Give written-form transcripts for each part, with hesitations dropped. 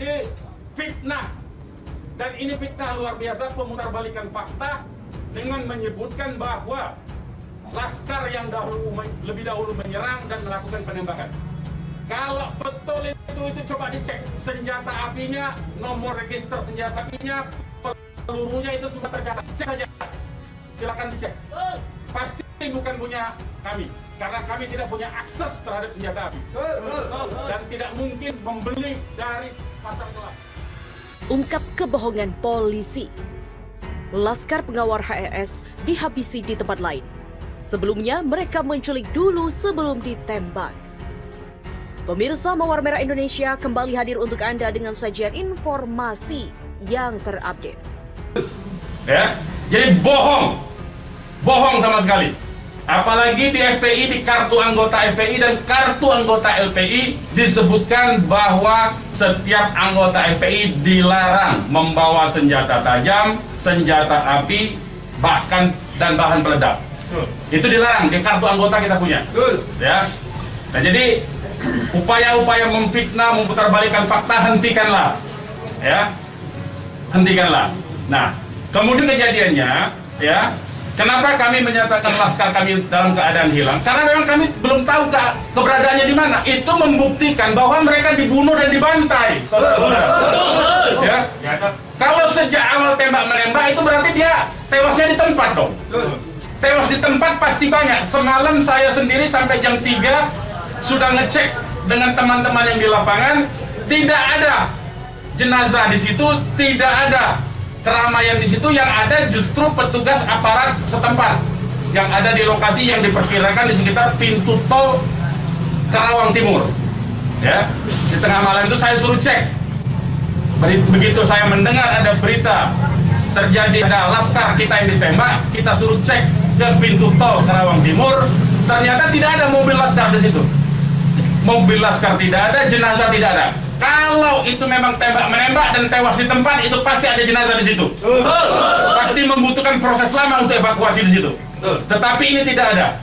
terjadi fitnah. Dan ini fitnah luar biasa, pemutarbalikan fakta dengan menyebutkan bahwa Laskar yang lebih dahulu menyerang dan melakukan penembakan. Kalau betul itu coba dicek senjata apinya, nomor register senjata apinya, pelurunya itu sudah tercatat. Cek saja, silakan dicek. Pasti bukan punya kami, karena kami tidak punya akses terhadap senjata api dan tidak mungkin membeli dari pasar gelap. Ungkap kebohongan polisi. Laskar pengawal HRS dihabisi di tempat lain. Sebelumnya, mereka menculik dulu sebelum ditembak. Pemirsa Mawar Merah Indonesia kembali hadir untuk Anda dengan sajian informasi yang terupdate. Ya, jadi bohong sama sekali. Apalagi di FPI, di kartu anggota FPI dan kartu anggota LPI disebutkan bahwa setiap anggota FPI dilarang membawa senjata tajam, senjata api, bahkan dan bahan peledak. Itu dilarang di kartu anggota kita punya. Ya. Nah, jadi upaya-upaya memfitnah, memutarbalikan fakta hentikanlah. Ya. Hentikanlah. Nah, kemudian kejadiannya, ya, kenapa kami menyatakan Laskar kami dalam keadaan hilang? Karena memang kami belum tahu keberadaannya di mana. Itu membuktikan bahwa mereka dibunuh dan dibantai. Ya. Kalau sejak awal tembak menembak itu berarti dia tewasnya di tempat dong. Tewas di tempat pasti banyak. Semalam saya sendiri sampai jam 3 sudah ngecek dengan teman-teman yang di lapangan, tidak ada jenazah di situ, tidak ada keramaian di situ. Yang ada justru petugas aparat setempat yang ada di lokasi yang diperkirakan di sekitar pintu tol Karawang Timur. Ya, di tengah malam itu saya suruh cek. Begitu saya mendengar ada berita terjadi ada Laskar kita yang ditembak, kita suruh cek ke pintu tol Karawang Timur. Ternyata tidak ada mobil Laskar di situ. Mobil Laskar tidak ada, jenazah tidak ada. Kalau itu memang tembak menembak dan tewas di tempat, itu pasti ada jenazah di situ. Pasti membutuhkan proses lama untuk evakuasi di situ. Tetapi ini tidak ada.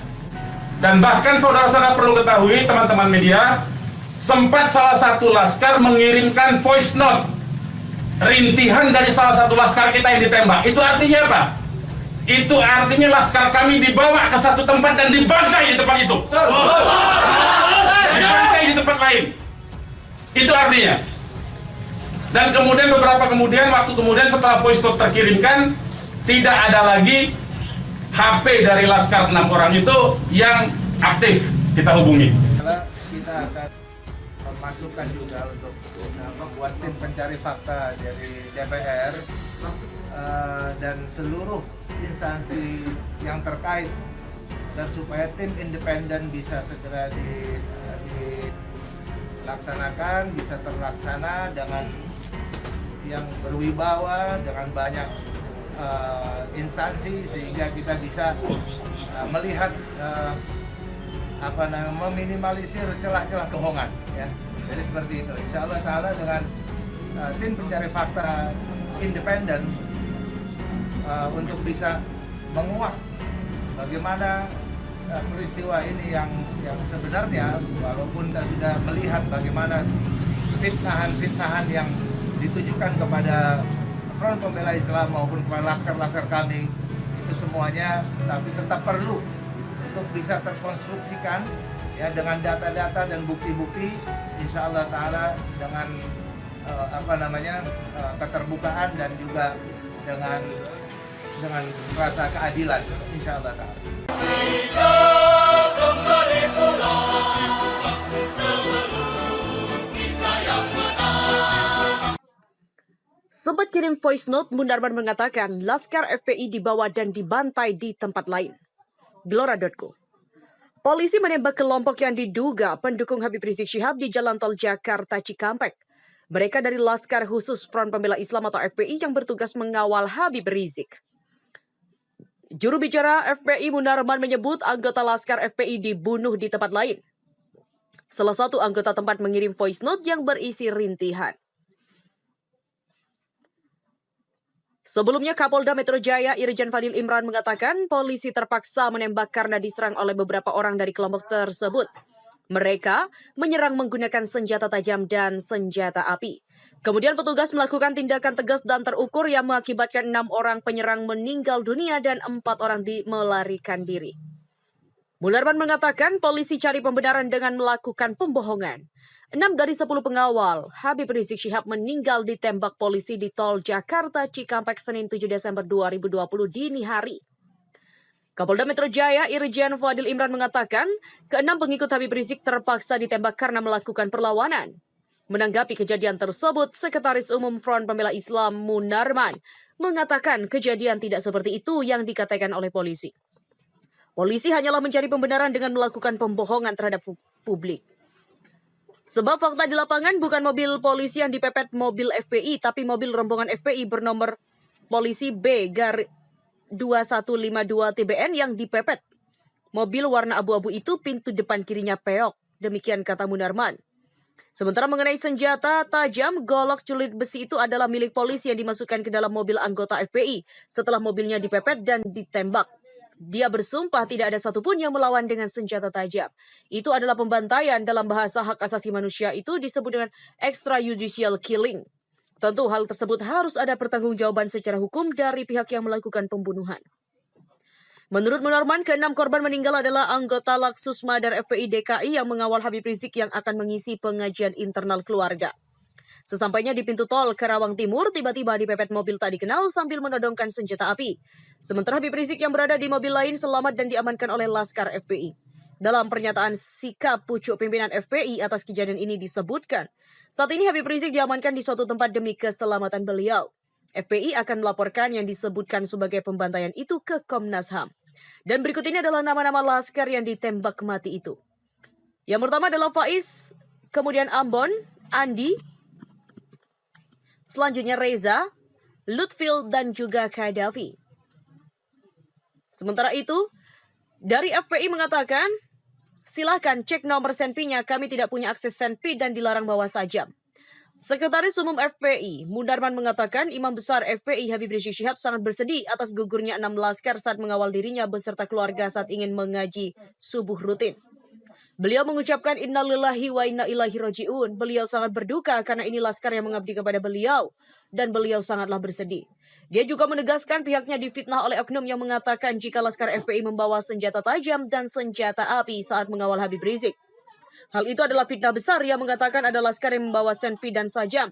Dan bahkan saudara-saudara perlu ketahui, teman-teman media, sempat salah satu Laskar mengirimkan voice note rintihan dari salah satu Laskar kita yang ditembak. Itu artinya apa? Itu artinya Laskar kami dibawa ke satu tempat dan dibantai di tempat itu. Dibantai di tempat lain. Itu artinya. Dan kemudian waktu kemudian setelah voice note terkirimkan, tidak ada lagi HP dari Laskar 6 orang itu yang aktif kita hubungi. Kita akan memasukkan juga untuk membuat tim pencari fakta dari DPR dan seluruh instansi yang terkait, dan supaya tim independen bisa segera dilaksanakan, bisa terlaksana dengan yang berwibawa, dengan banyak instansi, sehingga kita bisa melihat meminimalisir celah-celah kebohongan, ya. Jadi seperti itu. Insya Allah Ta'ala dengan tim pencari fakta independen untuk bisa menguak bagaimana peristiwa ini yang sebenarnya, walaupun kita sudah melihat bagaimana fitnahan-fitnahan yang ditujukan kepada Front Pembela Islam maupun kepada laskar-laskar kami, itu semuanya, tapi tetap perlu untuk bisa terkonstruksikan, ya, dengan data-data dan bukti-bukti. Insya Allah Ta'ala dengan keterbukaan dan juga dengan rasa keadilan, insya Allah Ta'ala. Sempat kirim voice note, Munarman mengatakan Laskar FPI dibawa dan dibantai di tempat lain. Gelora.co. Polisi menembak kelompok yang diduga pendukung Habib Rizik Syihab di Jalan Tol Jakarta Cikampek. Mereka dari Laskar Khusus Front Pembela Islam atau FPI yang bertugas mengawal Habib Rizik. Juru bicara FPI Munarman menyebut anggota Laskar FPI dibunuh di tempat lain. Salah satu anggota tempat mengirim voice note yang berisi rintihan. Sebelumnya, Kapolda Metro Jaya Irjen Fadil Imran mengatakan polisi terpaksa menembak karena diserang oleh beberapa orang dari kelompok tersebut. Mereka menyerang menggunakan senjata tajam dan senjata api. Kemudian petugas melakukan tindakan tegas dan terukur yang mengakibatkan 6 orang penyerang meninggal dunia dan 4 orang melarikan diri. Munarman mengatakan polisi cari pembenaran dengan melakukan pembohongan. 6 dari 10 pengawal Habib Rizik Syihab meninggal ditembak polisi di tol Jakarta Cikampek Senin 7 Desember 2020 dini hari. Kapolda Metro Jaya Irjen Fadil Imran mengatakan, ke-6 pengikut Habib Rizik terpaksa ditembak karena melakukan perlawanan. Menanggapi kejadian tersebut, Sekretaris Umum Front Pembela Islam Munarman mengatakan kejadian tidak seperti itu yang dikatakan oleh polisi. Polisi hanyalah mencari pembenaran dengan melakukan pembohongan terhadap publik. Sebab fakta di lapangan bukan mobil polisi yang dipepet mobil FPI, tapi mobil rombongan FPI bernomor polisi B-2152 TBN yang dipepet. Mobil warna abu-abu itu pintu depan kirinya peok, demikian kata Munarman. Sementara mengenai senjata tajam, golok celurit besi itu adalah milik polisi yang dimasukkan ke dalam mobil anggota FPI setelah mobilnya dipepet dan ditembak. Dia bersumpah tidak ada satupun yang melawan dengan senjata tajam. Itu adalah pembantaian. Dalam bahasa hak asasi manusia itu disebut dengan extrajudicial killing. Tentu hal tersebut harus ada pertanggungjawaban secara hukum dari pihak yang melakukan pembunuhan. Menurut Munarman, ke-6 korban meninggal adalah anggota Laksus Madar FPI DKI yang mengawal Habib Rizik yang akan mengisi pengajian internal keluarga. Sesampainya di pintu tol Karawang Timur, tiba-tiba dipepet mobil tak dikenal sambil menodongkan senjata api. Sementara Habib Rizik yang berada di mobil lain selamat dan diamankan oleh Laskar FPI. Dalam pernyataan sikap pucuk pimpinan FPI atas kejadian ini disebutkan, saat ini Habib Rizik diamankan di suatu tempat demi keselamatan beliau. FPI akan melaporkan yang disebutkan sebagai pembantaian itu ke Komnas HAM. Dan berikut ini adalah nama-nama Laskar yang ditembak mati itu. Yang pertama adalah Faiz, kemudian Ambon, Andi, selanjutnya Reza, Lutfil, dan juga Kadafi. Sementara itu, dari FPI mengatakan, silakan cek nomor senpinya, kami tidak punya akses senpi dan dilarang bawa sajam. Sekretaris Umum FPI, Munarman mengatakan Imam Besar FPI Habib Rizik Syihab sangat bersedih atas gugurnya 6 laskar saat mengawal dirinya beserta keluarga saat ingin mengaji subuh rutin. Beliau mengucapkan innalillahi wa inna ilaihi raji'un. Beliau sangat berduka karena ini laskar yang mengabdi kepada beliau dan beliau sangatlah bersedih. Dia juga menegaskan pihaknya difitnah oleh oknum yang mengatakan jika laskar FPI membawa senjata tajam dan senjata api saat mengawal Habib Rizik. Hal itu adalah fitnah besar yang mengatakan ada laskar yang membawa senpi dan sajam.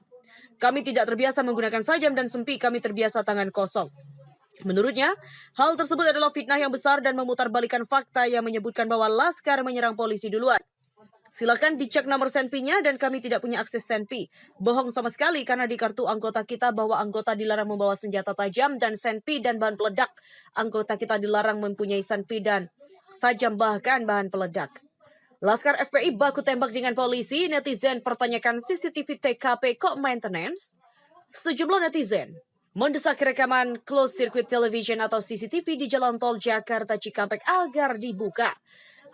Kami tidak terbiasa menggunakan sajam dan sempi, kami terbiasa tangan kosong. Menurutnya, hal tersebut adalah fitnah yang besar dan memutarbalikkan fakta yang menyebutkan bahwa laskar menyerang polisi duluan. Silakan dicek nomor senpinya dan kami tidak punya akses senpi. Bohong sama sekali karena di kartu anggota kita bahwa anggota dilarang membawa senjata tajam dan senpi dan bahan peledak. Anggota kita dilarang mempunyai senpi dan sajam bahkan bahan peledak. Laskar FPI baku tembak dengan polisi, netizen pertanyakan CCTV TKP kok maintenance? Sejumlah netizen mendesak rekaman closed circuit television atau CCTV di jalan tol Jakarta Cikampek agar dibuka.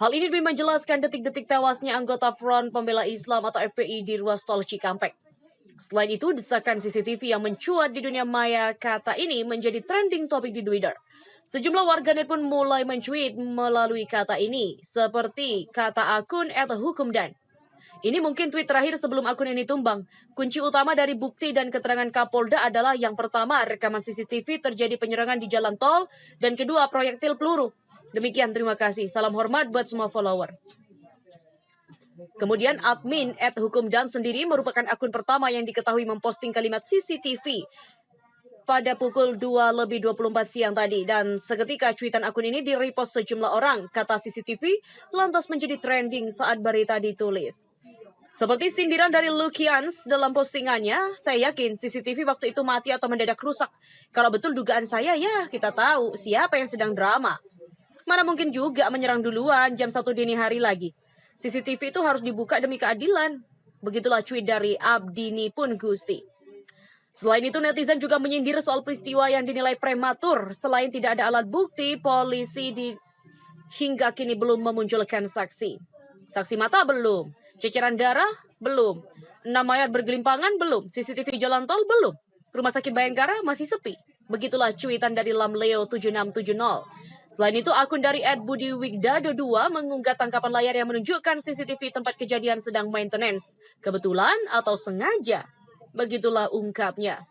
Hal ini demi menjelaskan detik-detik tewasnya anggota Front Pembela Islam atau FPI di ruas tol Cikampek. Selain itu, desakan CCTV yang mencuat di dunia maya kata ini menjadi trending topik di Twitter. Sejumlah warganet pun mulai mencuit melalui kata ini, seperti kata akun @hukumdan. Ini mungkin tweet terakhir sebelum akun ini tumbang. Kunci utama dari bukti dan keterangan Kapolda adalah yang pertama, rekaman CCTV terjadi penyerangan di jalan tol, dan kedua, proyektil peluru. Demikian, terima kasih. Salam hormat buat semua follower. Kemudian admin @hukumdan sendiri merupakan akun pertama yang diketahui memposting kalimat CCTV pada pukul 2:24 siang tadi. Dan seketika cuitan akun ini di-repost sejumlah orang. Kata CCTV lantas menjadi trending saat berita ditulis. Seperti sindiran dari Lukians dalam postingannya, saya yakin CCTV waktu itu mati atau mendadak rusak. Kalau betul dugaan saya, ya kita tahu siapa yang sedang drama. Mana mungkin juga menyerang duluan jam 1 dini hari lagi. CCTV itu harus dibuka demi keadilan. Begitulah tweet dari Abdini pun Gusti. Selain itu, netizen juga menyindir soal peristiwa yang dinilai prematur. Selain tidak ada alat bukti, polisi hingga kini belum memunculkan saksi. Saksi mata belum. Ceceran darah? Belum. 6 mayat bergelimpangan? Belum. CCTV jalan tol? Belum. Rumah sakit Bayangkara masih sepi. Begitulah cuitan dari Lamleo 7670. Selain itu, akun dari @budiwigdado2 mengunggah tangkapan layar yang menunjukkan CCTV tempat kejadian sedang maintenance. Kebetulan atau sengaja? Begitulah ungkapnya.